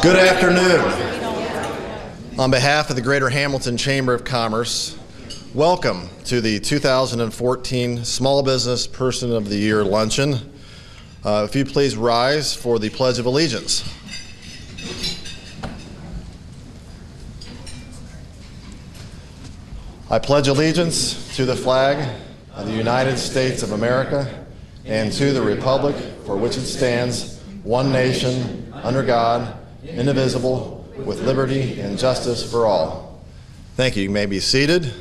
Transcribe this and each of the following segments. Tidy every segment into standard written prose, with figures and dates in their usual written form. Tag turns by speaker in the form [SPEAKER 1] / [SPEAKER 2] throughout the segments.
[SPEAKER 1] Good afternoon. On behalf of the Greater Hamilton Chamber of Commerce, welcome to the 2014 Small Business Person of the Year Luncheon. If you please rise for the Pledge of Allegiance. I pledge allegiance to the flag of the United States of America and to the republic for which it stands, one nation, under God, indivisible, with liberty and justice for all. Thank you. You may be seated.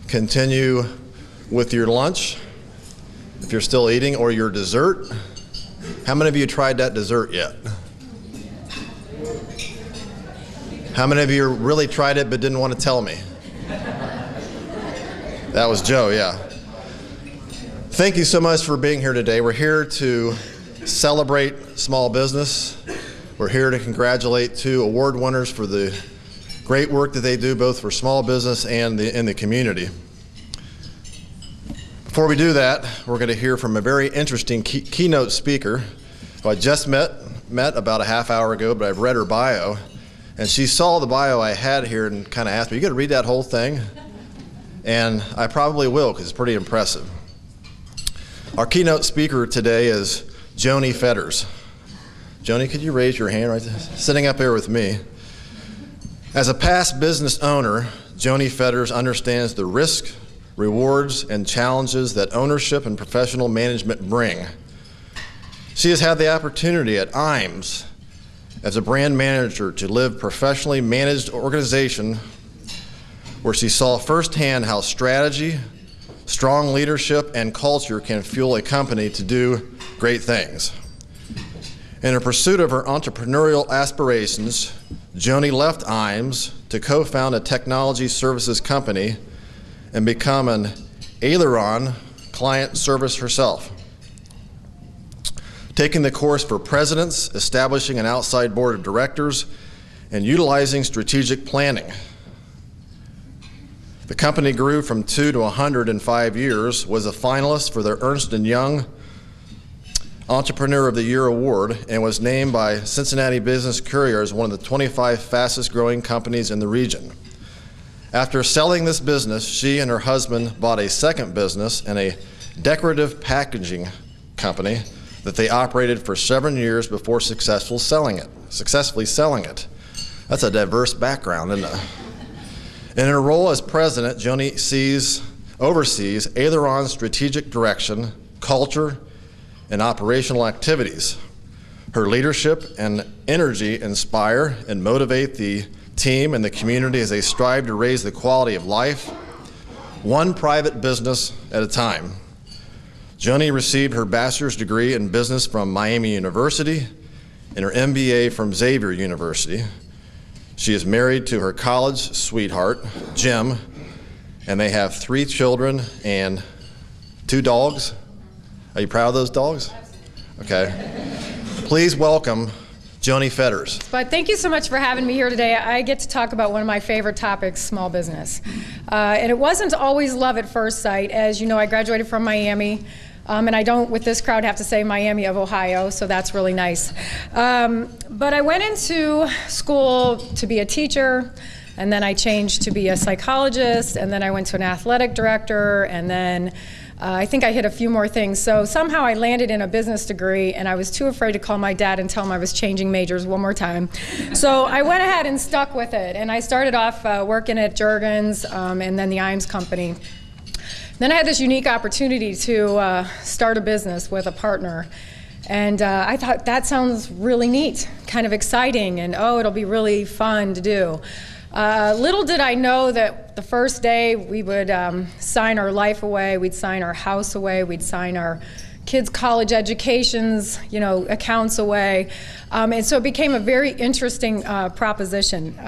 [SPEAKER 1] Continue with your lunch, if you're still eating, or your dessert. How many of you tried that dessert yet? How many of you really tried it but didn't want to tell me? That was Joe, yeah. Thank you so much for being here today. We're here to celebrate small business. We're here to congratulate two award winners for the great work that they do both for small business and in the community. Before we do that, we're going to hear from a very interesting keynote speaker who I just met about a half hour ago, but I've read her bio, and she saw the bio I had here and kind of asked me, "You got to read that whole thing?" And I probably will, because it's pretty impressive. Our keynote speaker today is Joni Fetters. Joni, could you raise your hand right there? Sitting up here with me. As a past business owner, Joni Fetters understands the risks, rewards, and challenges that ownership and professional management bring. She has had the opportunity at IAMS as a brand manager to live professionally managed organization where she saw firsthand how strategy, strong leadership, and culture can fuel a company to do great things. In her pursuit of her entrepreneurial aspirations, Joni left IAMS to co-found a technology services company and become an Aileron client service herself. Taking the course for presidents, establishing an outside board of directors, and utilizing strategic planning. The company grew from 2 to 100 in 5 years, was a finalist for the Ernst & Young Entrepreneur of the Year Award, and was named by Cincinnati Business Courier as one of the 25 fastest growing companies in the region. After selling this business, she and her husband bought a second business and a decorative packaging company that they operated for 7 years before successfully selling it. That's a diverse background, isn't it? In her role as president, Joni oversees Aileron's strategic direction, culture, and operational activities. Her leadership and energy inspire and motivate the team and the community as they strive to raise the quality of life, one private business at a time. Joni received her bachelor's degree in business from Miami University and her MBA from Xavier University. She is married to her college sweetheart, Jim, and they have 3 children and 2 dogs. Are you proud of those dogs? Okay. Please welcome Joni Fetters.
[SPEAKER 2] But thank you so much for having me here today. I get to talk about one of my favorite topics, small business. And it wasn't always love at first sight. As you know, I graduated from Miami. And I don't, with this crowd, have to say Miami of Ohio, so that's really nice. But I went into school to be a teacher, and then I changed to be a psychologist, and then I went to an athletic director, and then I think I hit a few more things. So somehow I landed in a business degree, and I was too afraid to call my dad and tell him I was changing majors one more time. So I went ahead and stuck with it, and I started off working at Jergens and then the IAMS company. Then I had this unique opportunity to start a business with a partner. And I thought, that sounds really neat, kind of exciting, and it'll be really fun to do. Little did I know that the first day we would sign our life away, we'd sign our house away, we'd sign our kids' college educations, accounts away. And so it became a very interesting proposition.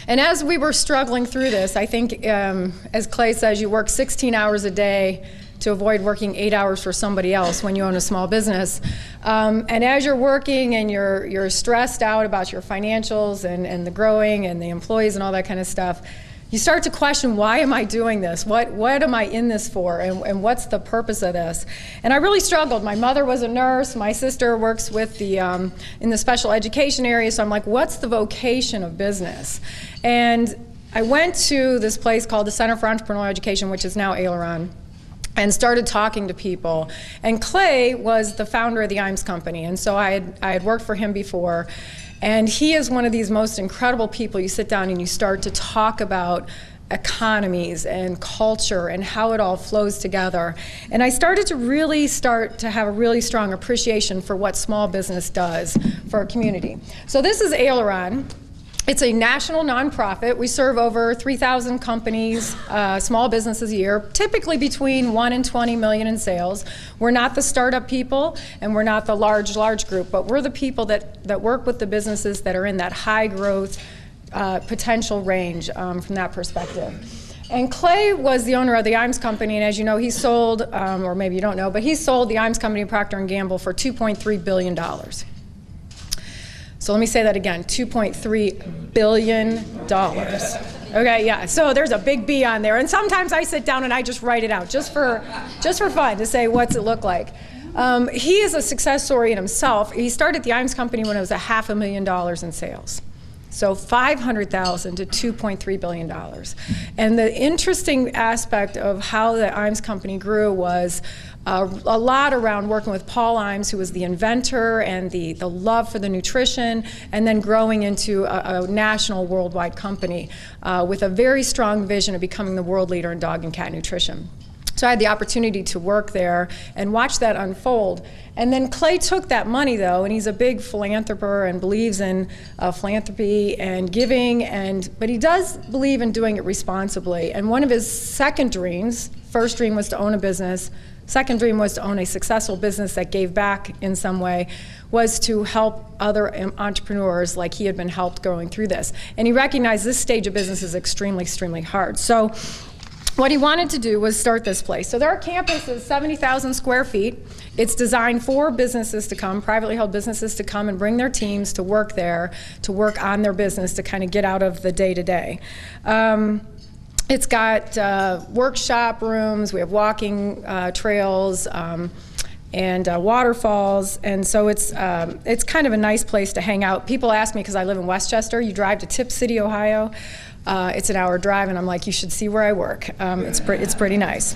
[SPEAKER 2] And as we were struggling through this, I think, as Clay says, you work 16 hours a day to avoid working 8 hours for somebody else when you own a small business. And as you're working and you're stressed out about your financials and the growing and the employees and all that kind of stuff, you start to question, why am I doing this? What am I in this for? And what's the purpose of this? And I really struggled. My mother was a nurse. My sister works with in the special education area. So I'm like, what's the vocation of business? And I went to this place called the Center for Entrepreneurial Education, which is now Aileron, and started talking to people. And Clay was the founder of the Imes Company. And so I had worked for him before. And he is one of these most incredible people. You sit down and you start to talk about economies and culture and how it all flows together. And I started to really have a really strong appreciation for what small business does for a community. So this is Aileron. It's a national nonprofit. We serve over 3,000 companies, small businesses a year, typically between 1 and 20 million in sales. We're not the startup people, and we're not the large group, but we're the people that work with the businesses that are in that high growth potential range from that perspective. And Clay was the owner of the Imes Company, and as you know, he sold, or maybe you don't know, but he sold the Imes Company to Procter & Gamble for $2.3 billion. So let me say that again, $2.3 billion. Okay, yeah, so there's a big B on there. And sometimes I sit down and I just write it out, just for fun, to say, what's it look like? He is a success story in himself. He started the Imes Company when it was $500,000 in sales. So $500,000 to $2.3 billion. And the interesting aspect of how the Imes Company grew was a lot around working with Paul Imes, who was the inventor and the love for the nutrition, and then growing into a national worldwide company with a very strong vision of becoming the world leader in dog and cat nutrition. So I had the opportunity to work there and watch that unfold. And then Clay took that money, though, and he's a big philanthropist and believes in philanthropy and giving, but he does believe in doing it responsibly. And one of his second dreams, first dream was to own a business, second dream was to own a successful business that gave back in some way, was to help other entrepreneurs like he had been helped going through this. And he recognized this stage of business is extremely, extremely hard. So what he wanted to do was start this place. So our campus is 70,000 square feet. It's designed for businesses to come, privately held businesses to come and bring their teams to work there, to work on their business, to kind of get out of the day-to-day. It's got workshop rooms, we have walking trails, and waterfalls, and so it's kind of a nice place to hang out. People ask me, because I live in Westchester, you drive to Tip City, Ohio, it's an hour drive, and I'm like, you should see where I work. It's pretty nice.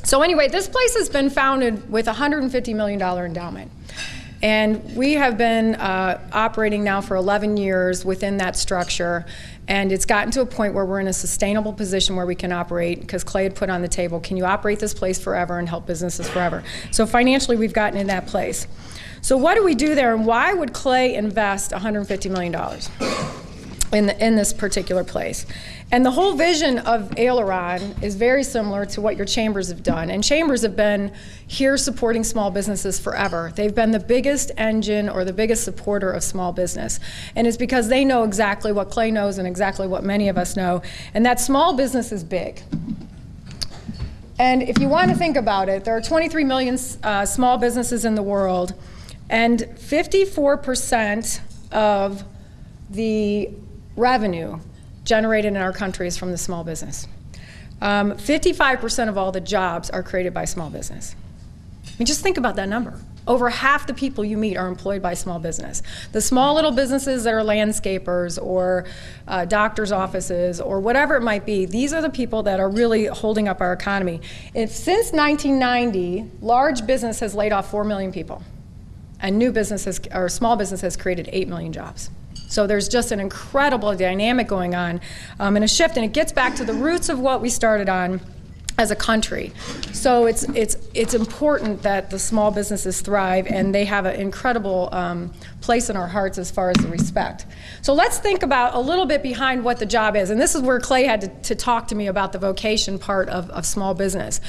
[SPEAKER 2] So anyway, this place has been founded with a $150 million endowment. And we have been operating now for 11 years within that structure, and it's gotten to a point where we're in a sustainable position where we can operate, because Clay had put on the table, can you operate this place forever and help businesses forever? So financially, we've gotten in that place. So what do we do there, and why would Clay invest $150 million in this particular place? And the whole vision of Aileron is very similar to what your chambers have done. And chambers have been here supporting small businesses forever. They've been the biggest engine or the biggest supporter of small business. And it's because they know exactly what Clay knows and exactly what many of us know, and that small business is big. And if you want to think about it, there are 23 million small businesses in the world, and 54% of the revenue generated in our country is from the small business. 55% of all the jobs are created by small business. I mean, just think about that number. Over half the people you meet are employed by small business. The small little businesses that are landscapers or doctor's offices or whatever it might be, these are the people that are really holding up our economy. Since 1990, large business has laid off 4 million people, and small business has created 8 million jobs. So there's just an incredible dynamic going on and a shift, and it gets back to the roots of what we started on as a country. So it's important that the small businesses thrive, and they have an incredible place in our hearts as far as the respect. So let's think about a little bit behind what the job is, and this is where Clay had to talk to me about the vocation part of small business.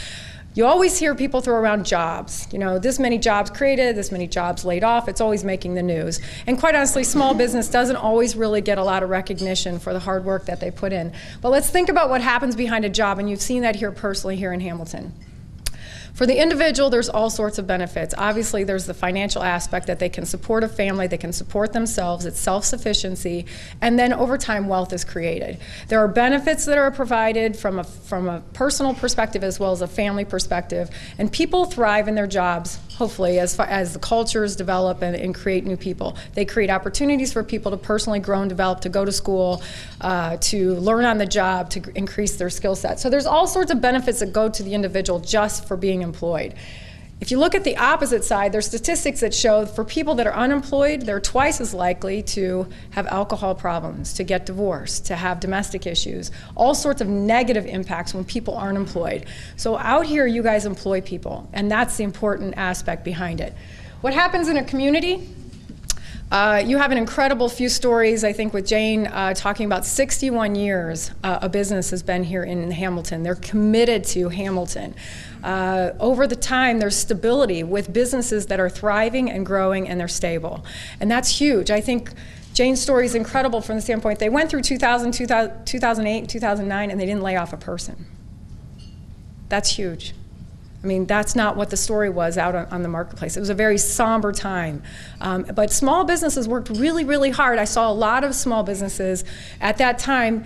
[SPEAKER 2] You always hear people throw around jobs. You know, this many jobs created, this many jobs laid off. It's always making the news. And quite honestly, small business doesn't always really get a lot of recognition for the hard work that they put in. But let's think about what happens behind a job, and you've seen that here personally here in Hamilton. For the individual, there's all sorts of benefits. Obviously, there's the financial aspect that they can support a family, they can support themselves, it's self-sufficiency, and then over time, wealth is created. There are benefits that are provided from a personal perspective as well as a family perspective, and people thrive in their jobs, hopefully, as the cultures develop and create new people. They create opportunities for people to personally grow and develop, to go to school, to learn on the job, to increase their skill set. So there's all sorts of benefits that go to the individual just for being employed. If you look at the opposite side, there's statistics that show for people that are unemployed, they're twice as likely to have alcohol problems, to get divorced, to have domestic issues, all sorts of negative impacts when people aren't employed. So out here, you guys employ people, and that's the important aspect behind it. What happens in a community? You have an incredible few stories, I think, with Jane talking about 61 years a business has been here in Hamilton. They're committed to Hamilton. Over the time, there's stability with businesses that are thriving and growing, and they're stable. And that's huge. I think Jane's story is incredible from the standpoint they went through 2008, 2009, and they didn't lay off a person. That's huge. I mean, that's not what the story was out on the marketplace. It was a very somber time. But small businesses worked really, really hard. I saw a lot of small businesses at that time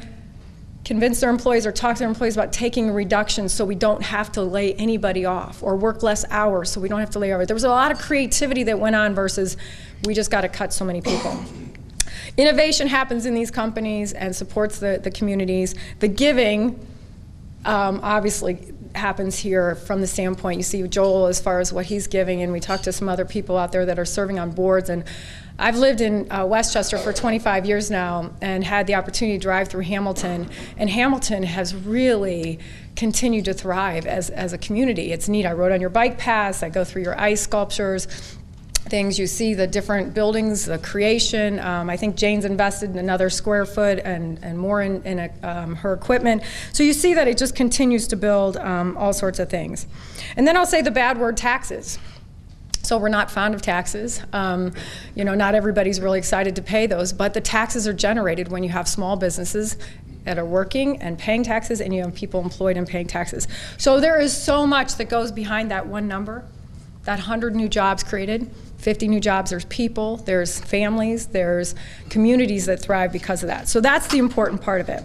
[SPEAKER 2] convince their employees or talk to their employees about taking a reduction so we don't have to lay anybody off, or work less hours so we don't have to lay over. There was a lot of creativity that went on versus we just got to cut so many people. Innovation happens in these companies and supports the communities. The giving, obviously, happens here from the standpoint, you see Joel as far as what he's giving, and we talked to some other people out there that are serving on boards. And I've lived in Westchester for 25 years now and had the opportunity to drive through Hamilton, and Hamilton has really continued to thrive as a community. It's neat. I rode on your bike paths, I go through your ice sculptures, things, you see the different buildings, the creation. I think Jane's invested in another square foot and more in her equipment. So you see that it just continues to build all sorts of things. And then I'll say the bad word, taxes. So we're not fond of taxes. You know, not everybody's really excited to pay those, but the taxes are generated when you have small businesses that are working and paying taxes, and you have people employed and paying taxes. So there is so much that goes behind that one number, that 100 new jobs created. 50 new jobs, there's people, there's families, there's communities that thrive because of that. So that's the important part of it.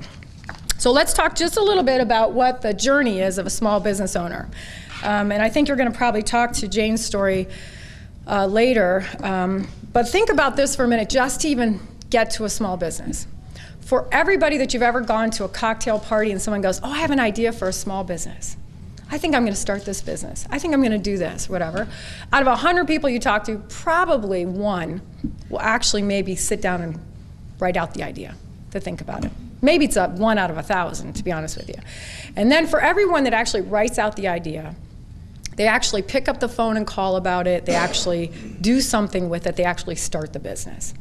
[SPEAKER 2] So let's talk just a little bit about what the journey is of a small business owner. And I think you're going to probably talk to Jane's story later. But think about this for a minute, just to even get to a small business. For everybody that you've ever gone to a cocktail party and someone goes, oh, I have an idea for a small business. I think I'm going to start this business. I think I'm going to do this, whatever. Out of 100 people you talk to, probably one will actually maybe sit down and write out the idea, to think about it. Maybe it's 1 out of 1,000, to be honest with you. And then for everyone that actually writes out the idea, they actually pick up the phone and call about it, they actually do something with it, they actually start the business.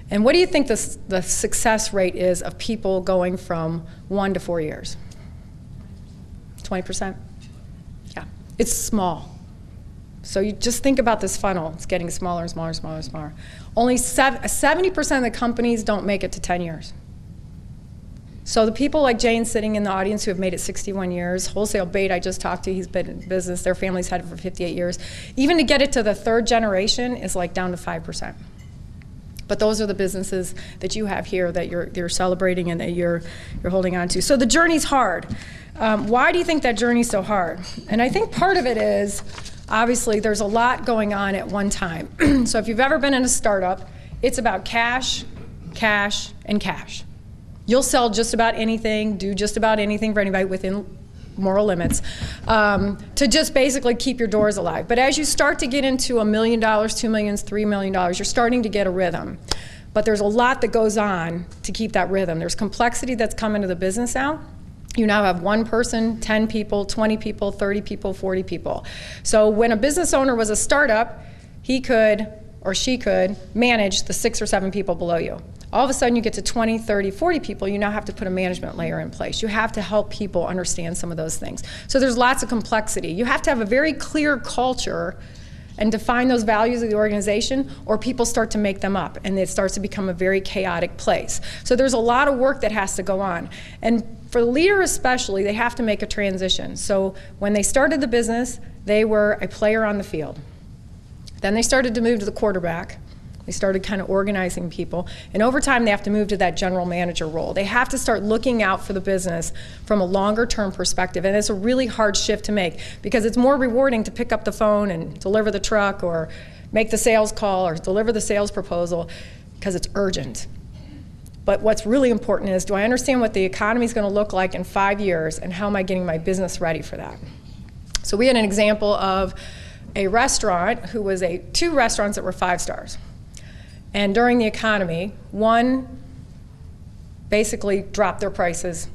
[SPEAKER 2] And what do you think the success rate is of people going from 1 to 4 years? 20%? Yeah, it's small. So you just think about this funnel. It's getting smaller and smaller and smaller and smaller. Only 70% of the companies don't make it to 10 years. So the people like Jane sitting in the audience who have made it 61 years, Wholesale Bait I just talked to, he's been in business, their family's had it for 58 years. Even to get it to the 3rd generation is like down to 5%. But those are the businesses that you have here that you're celebrating and that you're holding on to. So the journey's hard. Why do you think that journey's so hard? And I think part of it is, obviously, there's a lot going on at one time. So if you've ever been in a startup, it's about cash, cash, and cash. You'll sell just about anything, do just about anything for anybody within moral limits, to just basically keep your doors alive. But as you start to get into $1 million, $2 million, $3 million, you're starting to get a rhythm. But there's a lot that goes on to keep that rhythm. There's complexity that's come into the business now. You now have 1 person, 10 people, 20 people, 30 people, 40 people. So when a business owner was a startup, he could or she could manage the 6 or 7 people below you. All of a sudden you get to 20, 30, 40 people, you now have to put a management layer in place. You have to help people understand some of those things. So there's lots of complexity. You have to have a very clear culture and define those values of the organization, or people start to make them up and it starts to become a very chaotic place. So there's a lot of work that has to go on. And for the leader especially, they have to make a transition. So when they started the business, They were a player on the field. Then they started to move to the quarterback. They started kind of organizing people. And over time, they have to move to that general manager role. They have to start looking out for the business from a longer-term perspective. And it's a really hard shift to make because it's more rewarding to pick up the phone and deliver the truck or make the sales call or deliver the sales proposal because it's urgent. But what's really important is, do I understand what the economy is going to look like in 5 years, and how am I getting my business ready for that? So we had an example of a restaurant who was two restaurants that were 5 stars. And during the economy, one basically dropped their prices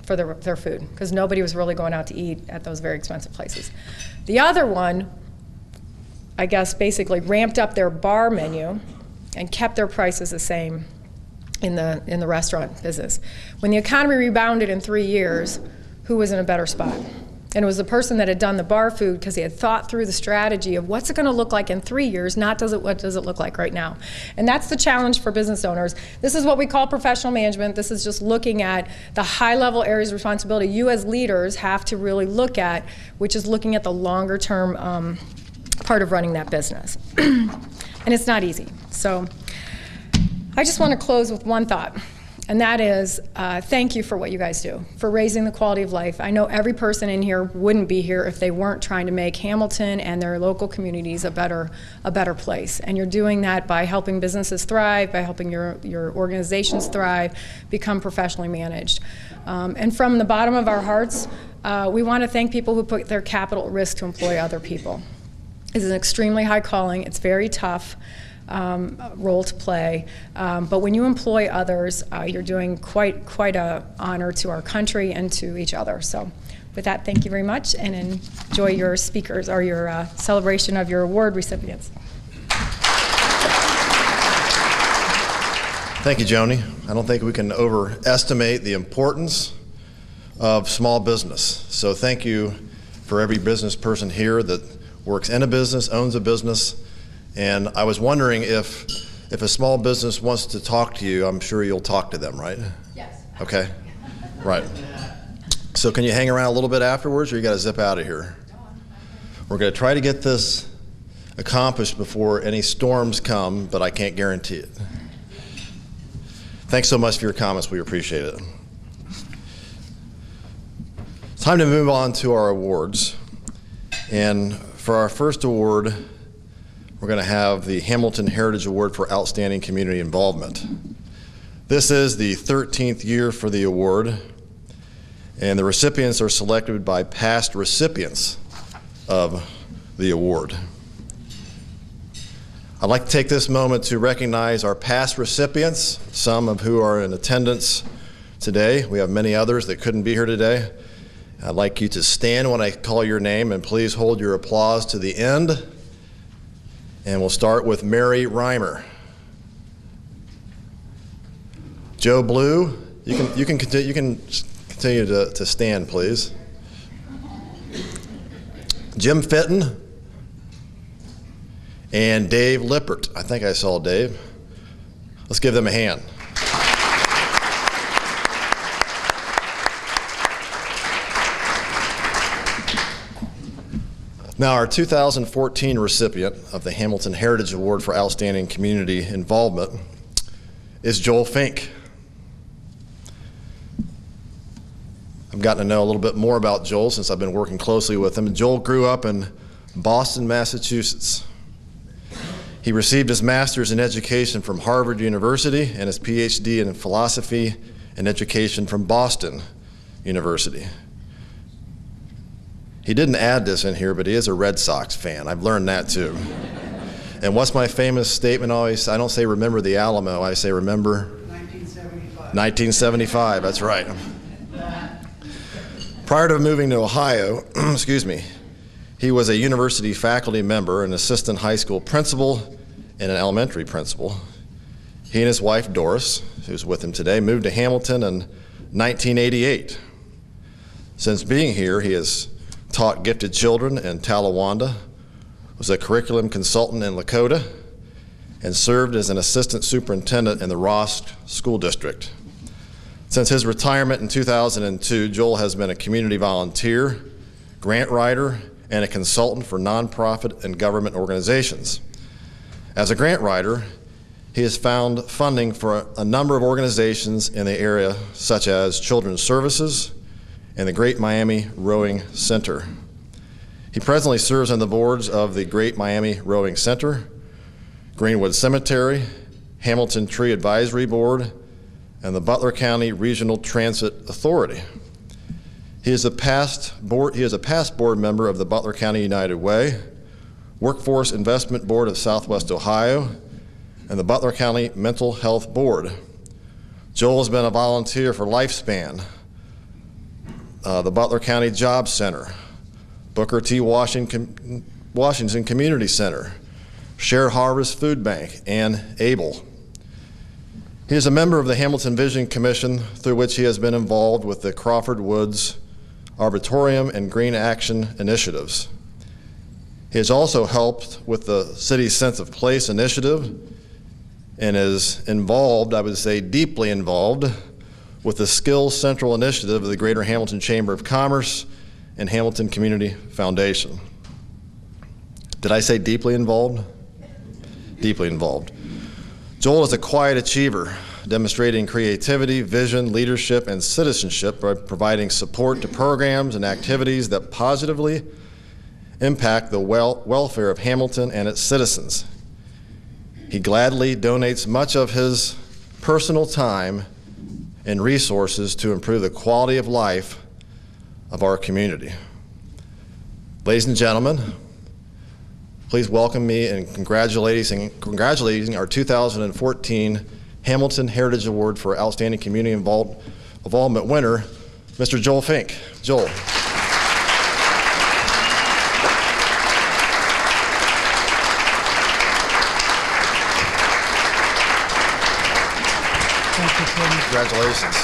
[SPEAKER 2] for their food because nobody was really going out to eat at those very expensive places. The other one, I guess, basically ramped up their bar menu and kept their prices the same in the restaurant business. When the economy rebounded in 3 years, who was in a better spot? And it was the person that had done the bar food because he had thought through the strategy of what's it going to look like in 3 years, not what does it look like right now. And that's the challenge for business owners. This is what we call professional management. This is just looking at the high-level areas of responsibility you as leaders have to really look at, which is looking at the longer-term part of running that business. And it's not easy. So I just want to close with one thought. And that is, thank you for what you guys do, for raising the quality of life. I know every person in here wouldn't be here if they weren't trying to make Hamilton and their local communities a better place. And you're doing that by helping businesses thrive, by helping your organizations thrive, become professionally managed. And from the bottom of our hearts, we want to thank people who put their capital at risk to employ other people. It's an extremely high calling. It's very tough. Role to play, but when you employ others, you're doing quite a honor to our country and to each other. So with that, thank you very much, and enjoy your speakers or your celebration of your award recipients.
[SPEAKER 1] Thank you, Joni. I don't think we can overestimate the importance of small business. So thank you for every business person here that works in a business, owns a business. And I was wondering if a small business wants to talk to you, I'm sure you'll talk to them, right?
[SPEAKER 2] Yes.
[SPEAKER 1] Okay. Right. So can you hang around a little bit afterwards, or you got to zip out of here? We're going to try to get this accomplished before any storms come, but I can't guarantee it. Thanks so much for your comments. We appreciate it. It's time to move on to our awards. And for our first award, we're going to have the Hamilton Heritage Award for Outstanding Community Involvement. This is the 13th year for the award, and the recipients are selected by past recipients of the award. I'd like to take this moment to recognize our past recipients, some of who are in attendance today. We have many others that couldn't be here today. I'd like you to stand when I call your name, and please hold your applause to the end. And we'll start with Mary Reimer. Joe Blue, you can continue to stand, please. Jim Fitton and Dave Lippert. I think I saw Dave. Let's give them a hand. Now, our 2014 recipient of the Hamilton Heritage Award for Outstanding Community Involvement is Joel Fink. I've gotten to know a little bit more about Joel since I've been working closely with him. Joel grew up in Boston, Massachusetts. He received his master's in education from Harvard University and his PhD in philosophy and education from Boston University. He didn't add this in here, but he is a Red Sox fan. I've learned that too. And what's my famous statement always? I don't say remember the Alamo, I say remember 1975. 1975, that's right. Prior to moving to Ohio, he was a university faculty member, an assistant high school principal, and an elementary principal. He and his wife, Doris, who's with him today, moved to Hamilton in 1988. Since being here, he has taught gifted children in Talawanda, was a curriculum consultant in Lakota, and served as an assistant superintendent in the Ross School District. Since his retirement in 2002, Joel has been a community volunteer, grant writer, and a consultant for nonprofit and government organizations. As a grant writer, he has found funding for a number of organizations in the area, such as Children's Services and the Great Miami Rowing Center. He presently serves on the boards of the Great Miami Rowing Center, Greenwood Cemetery, Hamilton Tree Advisory Board, and the Butler County Regional Transit Authority. He is a past board member of the Butler County United Way, Workforce Investment Board of Southwest Ohio, and the Butler County Mental Health Board. Joel has been a volunteer for Lifespan, the Butler County Job Center, Booker T. Washington Community Center, Share Harvest Food Bank, and ABLE. He is a member of the Hamilton Vision Commission, through which he has been involved with the Crawford Woods Arboretum and Green Action initiatives. He has also helped with the city's Sense of Place initiative and is involved, I would say deeply involved, with the Skills Central initiative of the Greater Hamilton Chamber of Commerce and Hamilton Community Foundation. Did I say deeply involved? Deeply involved. Joel is a quiet achiever, demonstrating creativity, vision, leadership, and citizenship by providing support to programs and activities that positively impact the welfare of Hamilton and its citizens. He gladly donates much of his personal time and resources to improve the quality of life of our community. Ladies and gentlemen, please welcome me in congratulating our 2014 Hamilton Heritage Award for Outstanding Community Involvement winner, Mr. Joel Fink. Joel. Congratulations.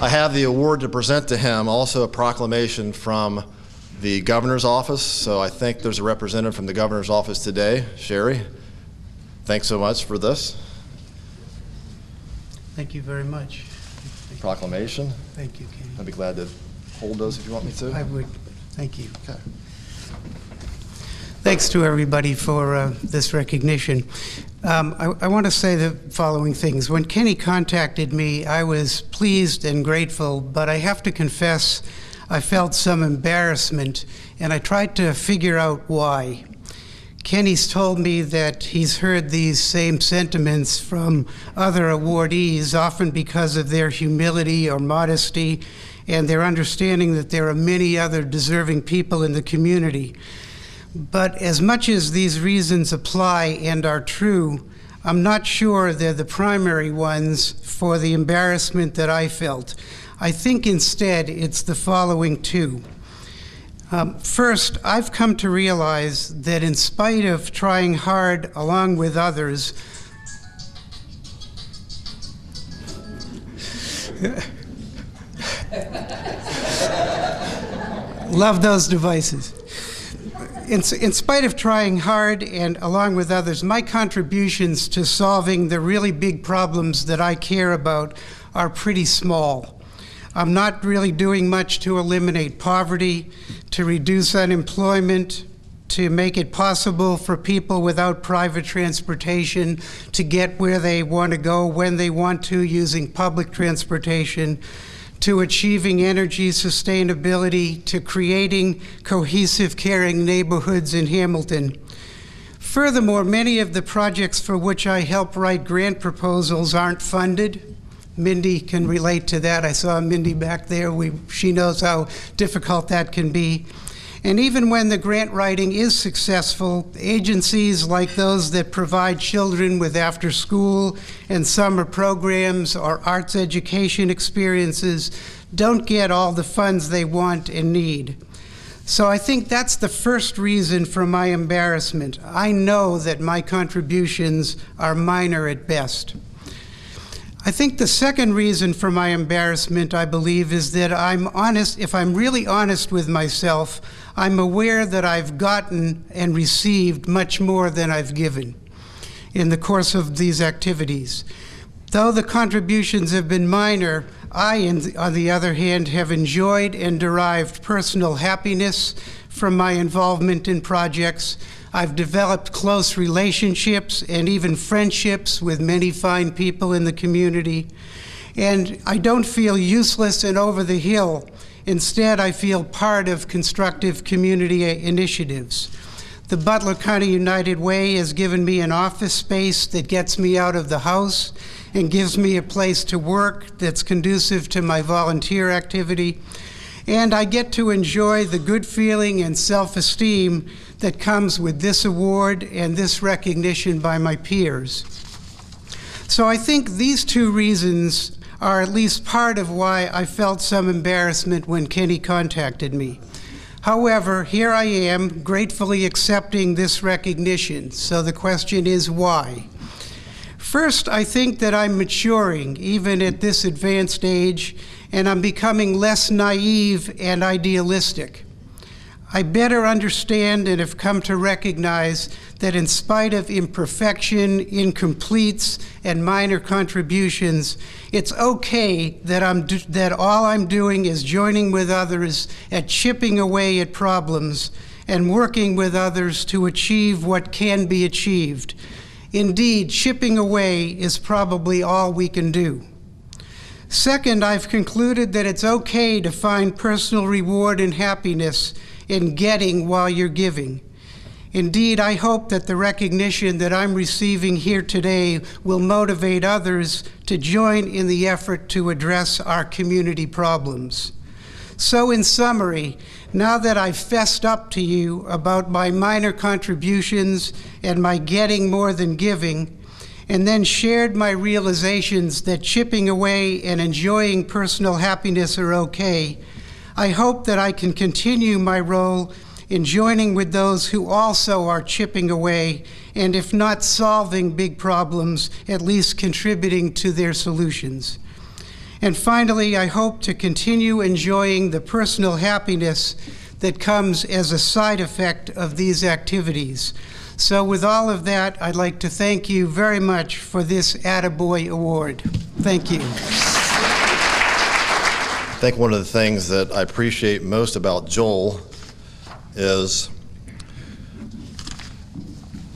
[SPEAKER 1] I have the award to present to him, also a proclamation from the governor's office. So I think there's a representative from the governor's office today. Sherry, thanks so much for this.
[SPEAKER 3] Thank you very much.
[SPEAKER 1] Proclamation.
[SPEAKER 3] Thank you, Kenny.
[SPEAKER 1] I'd be glad to hold those if you want me to.
[SPEAKER 3] I would. Thank you.
[SPEAKER 1] Okay.
[SPEAKER 3] Thanks to everybody for this recognition. I want to say the following things. When Kenny contacted me, I was pleased and grateful, but I have to confess I felt some embarrassment, and I tried to figure out why. Kenny's told me that he's heard these same sentiments from other awardees, often because of their humility or modesty and their understanding that there are many other deserving people in the community. But as much as these reasons apply and are true, I'm not sure they're the primary ones for the embarrassment that I felt. I think instead it's the following two. First, I've come to realize that in spite of trying hard along with others, love those devices. In spite of trying hard and along with others, my contributions to solving the really big problems that I care about are pretty small. I'm not really doing much to eliminate poverty, to reduce unemployment, to make it possible for people without private transportation to get where they want to go when they want to using public transportation, to achieving energy sustainability, to creating cohesive, caring neighborhoods in Hamilton. Furthermore, many of the projects for which I help write grant proposals aren't funded. Mindy can relate to that. I saw Mindy back there. She knows how difficult that can be. And even when the grant writing is successful, agencies like those that provide children with after-school and summer programs or arts education experiences don't get all the funds they want and need. So I think that's the first reason for my embarrassment. I know that my contributions are minor at best. I think the second reason for my embarrassment, I believe, is that I'm honest. If I'm really honest with myself, I'm aware that I've gotten and received much more than I've given in the course of these activities. Though the contributions have been minor, I, on the other hand, have enjoyed and derived personal happiness from my involvement in projects. I've developed close relationships and even friendships with many fine people in the community. And I don't feel useless and over the hill. Instead, I feel part of constructive community initiatives. The Butler County United Way has given me an office space that gets me out of the house and gives me a place to work that's conducive to my volunteer activity. And I get to enjoy the good feeling and self-esteem that comes with this award and this recognition by my peers. So I think these two reasons are at least part of why I felt some embarrassment when Kenny contacted me. However, here I am, gratefully accepting this recognition. So the question is, why? First, I think that I'm maturing, even at this advanced age, and I'm becoming less naive and idealistic. I better understand and have come to recognize that in spite of imperfection, incompletes, and minor contributions, it's okay that all I'm doing is joining with others at chipping away at problems and working with others to achieve what can be achieved. Indeed, chipping away is probably all we can do. Second, I've concluded that it's okay to find personal reward and happiness in getting while you're giving. Indeed, I hope that the recognition that I'm receiving here today will motivate others to join in the effort to address our community problems. So in summary, now that I've fessed up to you about my minor contributions and my getting more than giving, and then shared my realizations that chipping away and enjoying personal happiness are okay, I hope that I can continue my role in joining with those who also are chipping away, and if not solving big problems, at least contributing to their solutions. And finally, I hope to continue enjoying the personal happiness that comes as a side effect of these activities. So with all of that, I'd like to thank you very much for this Attaboy Award. Thank you.
[SPEAKER 1] I think one of the things that I appreciate most about Joel is,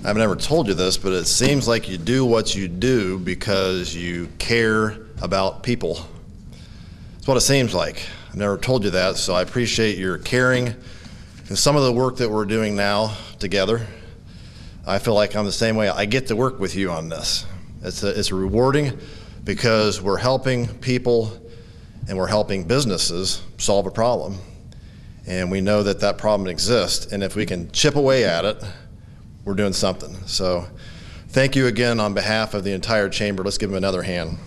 [SPEAKER 1] I've never told you this, but it seems like you do what you do because you care about people. That's what it seems like. I've never told you that, so I appreciate your caring. And some of the work that we're doing now together, I feel like I'm the same way. I get to work with you on this. It's rewarding because we're helping people and we're helping businesses solve a problem. And we know that that problem exists, and if we can chip away at it, we're doing something. So thank you again on behalf of the entire chamber. Let's give them another hand.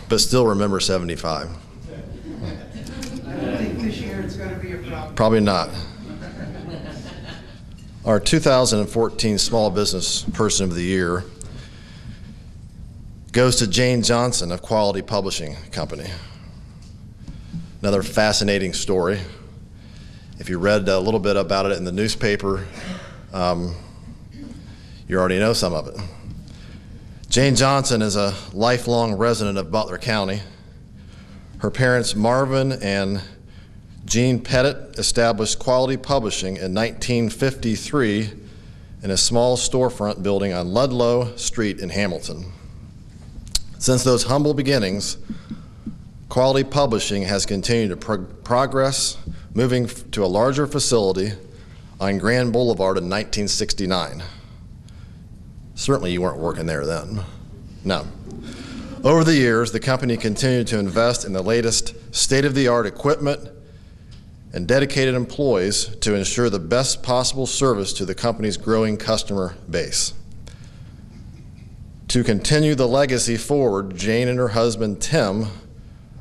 [SPEAKER 1] But still remember 75.
[SPEAKER 3] I don't think this year it's going to be a problem.
[SPEAKER 1] Probably not. Our 2014 Small Business Person of the Year goes to Jane Johnson of Quality Publishing Company. Another fascinating story. If you read a little bit about it in the newspaper, you already know some of it. Jane Johnson is a lifelong resident of Butler County. Her parents, Marvin and Jean Pettit, established Quality Publishing in 1953 in a small storefront building on Ludlow Street in Hamilton. Since those humble beginnings, Quality Publishing has continued to progress, moving to a larger facility on Grand Boulevard in 1969. Certainly you weren't working there then. No. Over the years, the company continued to invest in the latest state-of-the-art equipment and dedicated employees to ensure the best possible service to the company's growing customer base. To continue the legacy forward, Jane and her husband, Tim,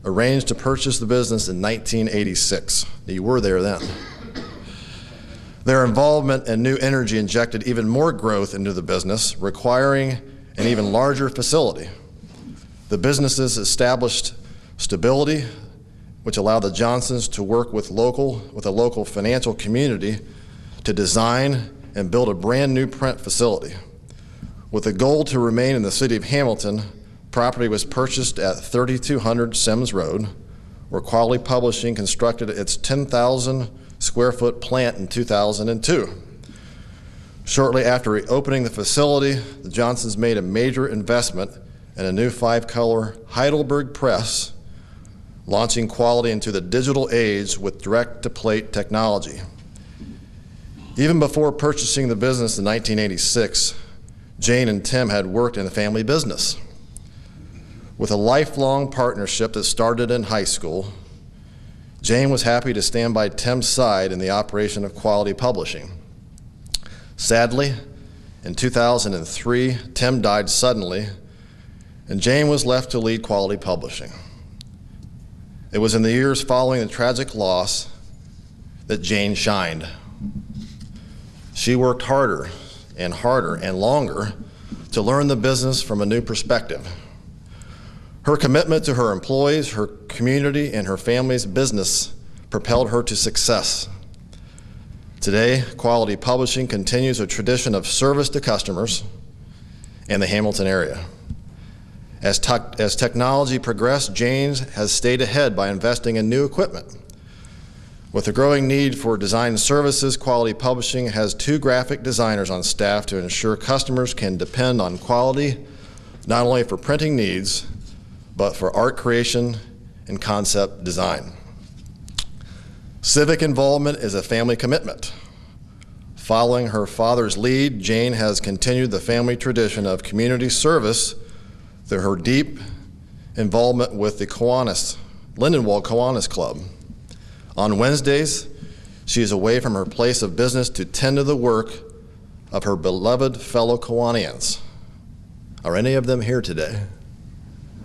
[SPEAKER 1] arranged to purchase the business in 1986. You were there then. Their involvement and new energy injected even more growth into the business, requiring an even larger facility. The businesses established stability, which allowed the Johnsons to work with a local financial community to design and build a brand new print facility. With a goal to remain in the city of Hamilton, property was purchased at 3200 Sims Road, where Quality Publishing constructed its 10,000 square foot plant in 2002. Shortly after reopening the facility, the Johnsons made a major investment in a new 5-color Heidelberg press, launching Quality into the digital age with direct-to-plate technology. Even before purchasing the business in 1986, Jane and Tim had worked in a family business. With a lifelong partnership that started in high school, Jane was happy to stand by Tim's side in the operation of Quality Publishing. Sadly, in 2003, Tim died suddenly, and Jane was left to lead Quality Publishing. It was in the years following the tragic loss that Jane shined. She worked harder and longer to learn the business from a new perspective. Her commitment to her employees, her community, and her family's business propelled her to success. Today, Quality Publishing continues a tradition of service to customers in the Hamilton area. As technology progressed, Jane has stayed ahead by investing in new equipment. With the growing need for design services, Quality Publishing has 2 graphic designers on staff to ensure customers can depend on Quality, not only for printing needs, but for art creation and concept design. Civic involvement is a family commitment. Following her father's lead, Jane has continued the family tradition of community service through her deep involvement with the Lindenwold Kiwanis Club. On Wednesdays, she is away from her place of business to tend to the work of her beloved fellow Kiwanians. Are any of them here today?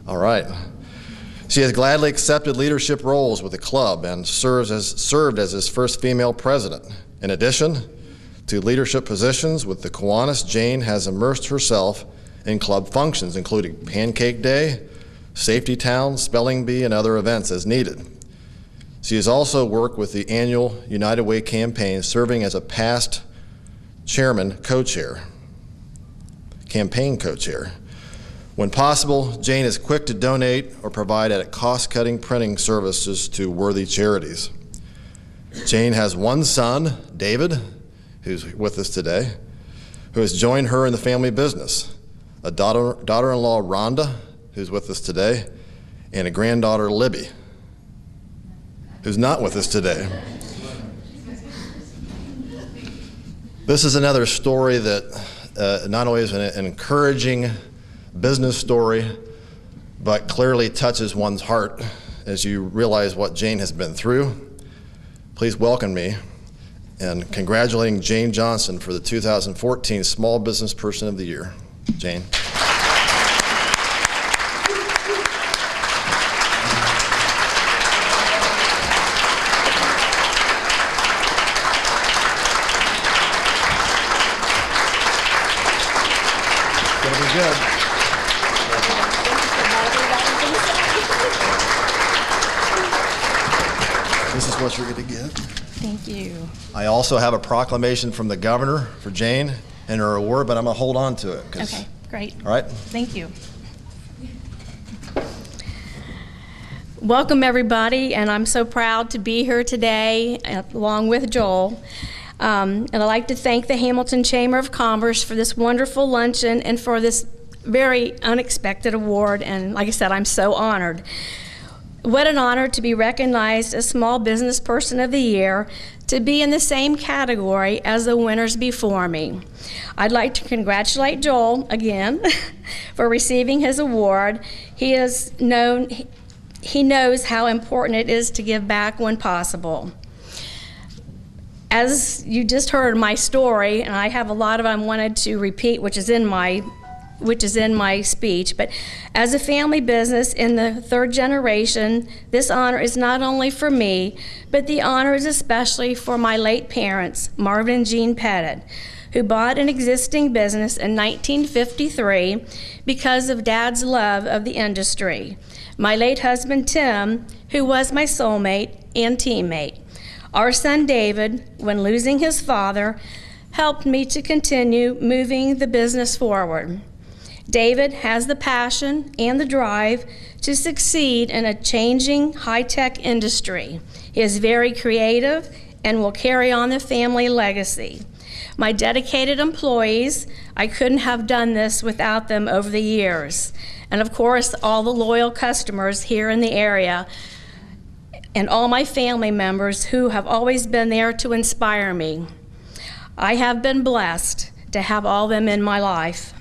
[SPEAKER 1] All right. She has gladly accepted leadership roles with the club and served as its first female president. In addition to leadership positions with the Kiwanis, Jane has immersed herself in club functions, including Pancake Day, Safety Town, Spelling Bee, and other events as needed. She has also worked with the annual United Way campaign, serving as a past chairman, campaign co-chair. When possible, Jane is quick to donate or provide at cost-cutting printing services to worthy charities. Jane has one son, David, who's with us today, who has joined her in the family business, a daughter-in-law, Rhonda, who's with us today, and a granddaughter, Libby, who's not with us today. This is another story that not only is an encouraging business story, but clearly touches one's heart as you realize what Jane has been through. Please welcome me and congratulating Jane Johnson for the 2014 Small Business Person of the Year. Jane. It's gonna be good. This is what you're going to get.
[SPEAKER 4] Thank you.
[SPEAKER 1] I also have a proclamation from the governor for Jane and her award, but I'm going to hold on to it.
[SPEAKER 4] Okay, great.
[SPEAKER 1] All right.
[SPEAKER 4] Thank you. Welcome, everybody, and I'm so proud to be here today along with Joel. And I'd like to thank the Hamilton Chamber of Commerce for this wonderful luncheon and for this very unexpected award. And like I said, I'm so honored. What an honor to be recognized as Small Business Person of the Year, to be in the same category as the winners before me. I'd like to congratulate Joel again for receiving his award. He knows how important it is to give back when possible. As you just heard my story, and I have a lot of them I wanted to repeat, which is in my speech, but as a family business in the 3rd generation, this honor is not only for me, but the honor is especially for my late parents, Marvin and Jean Pettit, who bought an existing business in 1953 because of Dad's love of the industry. My late husband, Tim, who was my soulmate and teammate. Our son, David, when losing his father, helped me to continue moving the business forward. David has the passion and the drive to succeed in a changing high-tech industry. He is very creative and will carry on the family legacy. My dedicated employees, I couldn't have done this without them over the years. And of course, all the loyal customers here in the area and all my family members who have always been there to inspire me. I have been blessed to have all of them in my life.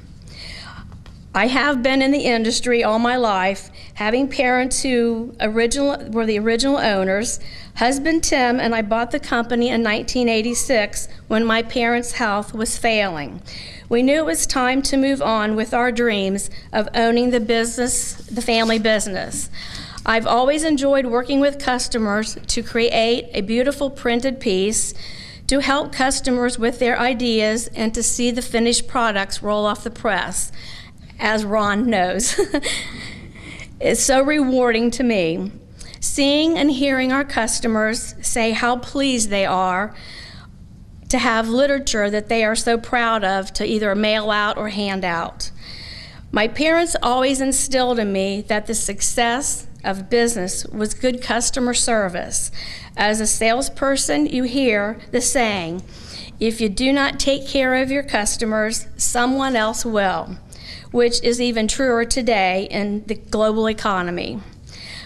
[SPEAKER 4] I have been in the industry all my life, having parents who were the original owners. Husband Tim and I bought the company in 1986 when my parents' health was failing. We knew it was time to move on with our dreams of owning the business, the family business. I've always enjoyed working with customers to create a beautiful printed piece, to help customers with their ideas, and to see the finished products roll off the press, as Ron knows. It's so rewarding to me. Seeing and hearing our customers say how pleased they are to have literature that they are so proud of to either mail out or hand out. My parents always instilled in me that the success of business was good customer service. As a salesperson, you hear the saying, if you do not take care of your customers, someone else will, which is even truer today in the global economy.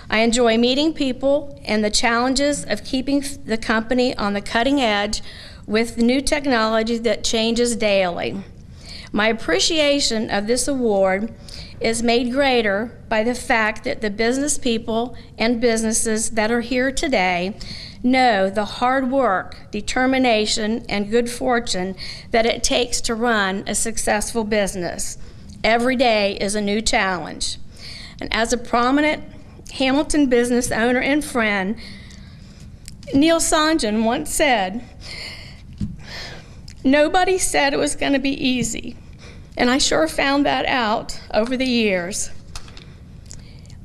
[SPEAKER 4] I enjoy meeting people and the challenges of keeping the company on the cutting edge with new technology that changes daily. My appreciation of this award is made greater by the fact that the business people and businesses that are here today know the hard work, determination, and good fortune that it takes to run a successful business. Every day is a new challenge. And as a prominent Hamilton business owner and friend, Neil Songen once said, nobody said it was going to be easy, and I sure found that out over the years.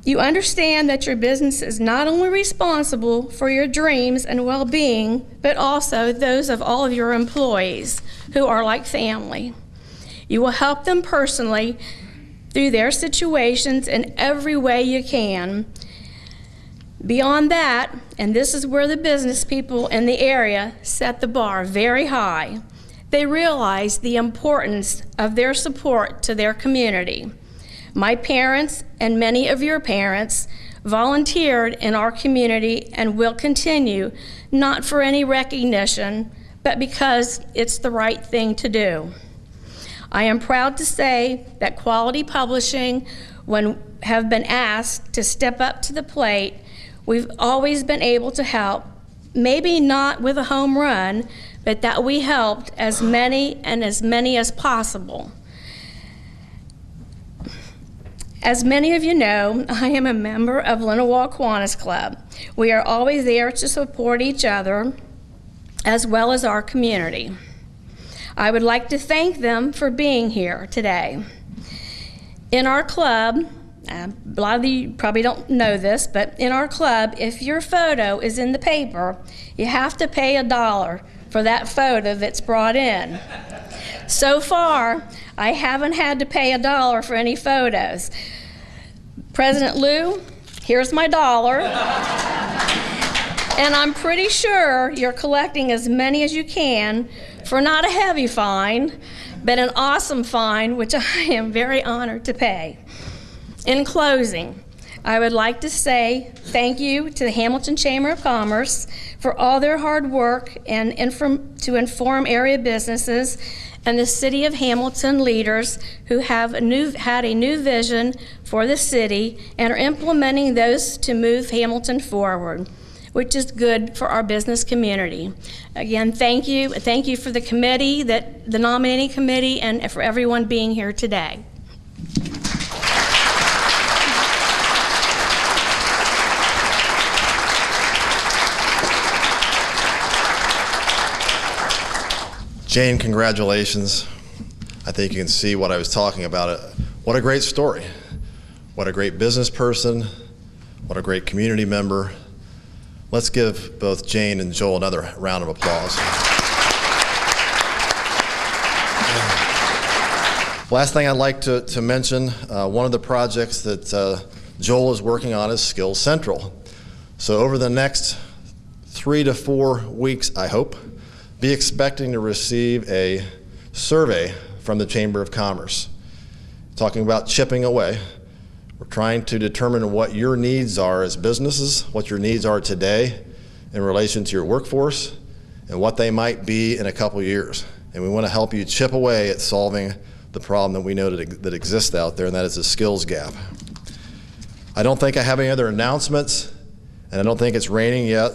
[SPEAKER 4] You understand that your business is not only responsible for your dreams and well-being, but also those of all of your employees who are like family. You will help them personally through their situations in every way you can. Beyond that, and this is where the business people in the area set the bar very high, they realize the importance of their support to their community. My parents and many of your parents volunteered in our community and will continue, not for any recognition, but because it's the right thing to do. I am proud to say that Quality Publishing, when have been asked to step up to the plate, we've always been able to help, maybe not with a home run, but that we helped as many as possible. As many of you know, I am a member of Lenawee Kiwanis Club. We are always there to support each other as well as our community. I would like to thank them for being here today. In our club, a lot of you probably don't know this, but in our club, if your photo is in the paper, you have to pay $1 for that photo that's brought in. So far, I haven't had to pay $1 for any photos. President Lou, here's my $1. And I'm pretty sure you're collecting as many as you can for not a heavy fine, but an awesome fine, which I am very honored to pay. In closing, I would like to say thank you to the Hamilton Chamber of Commerce for all their hard work and to inform area businesses, and the City of Hamilton leaders who have had a new vision for the city and are implementing those to move Hamilton forward, which is good for our business community. Again, thank you. Thank you for the committee, the nominating committee, and for everyone being here today.
[SPEAKER 1] Jane, congratulations. I think you can see what I was talking about. What a great story. What a great business person. What a great community member. Let's give both Jane and Joel another round of applause. Last thing I'd like to mention, one of the projects that Joel is working on is Skills Central. So over the next 3 to 4 weeks, I hope, be expecting to receive a survey from the Chamber of Commerce, talking about chipping away. We're trying to determine what your needs are as businesses, what your needs are today in relation to your workforce, and what they might be in a couple years. And we want to help you chip away at solving the problem that we know that exists out there, and that is the skills gap. I don't think I have any other announcements, and I don't think it's raining yet.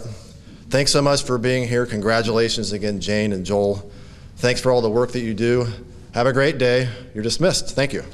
[SPEAKER 1] Thanks so much for being here. Congratulations again, Jane and Joel. Thanks for all the work that you do. Have a great day. You're dismissed. Thank you.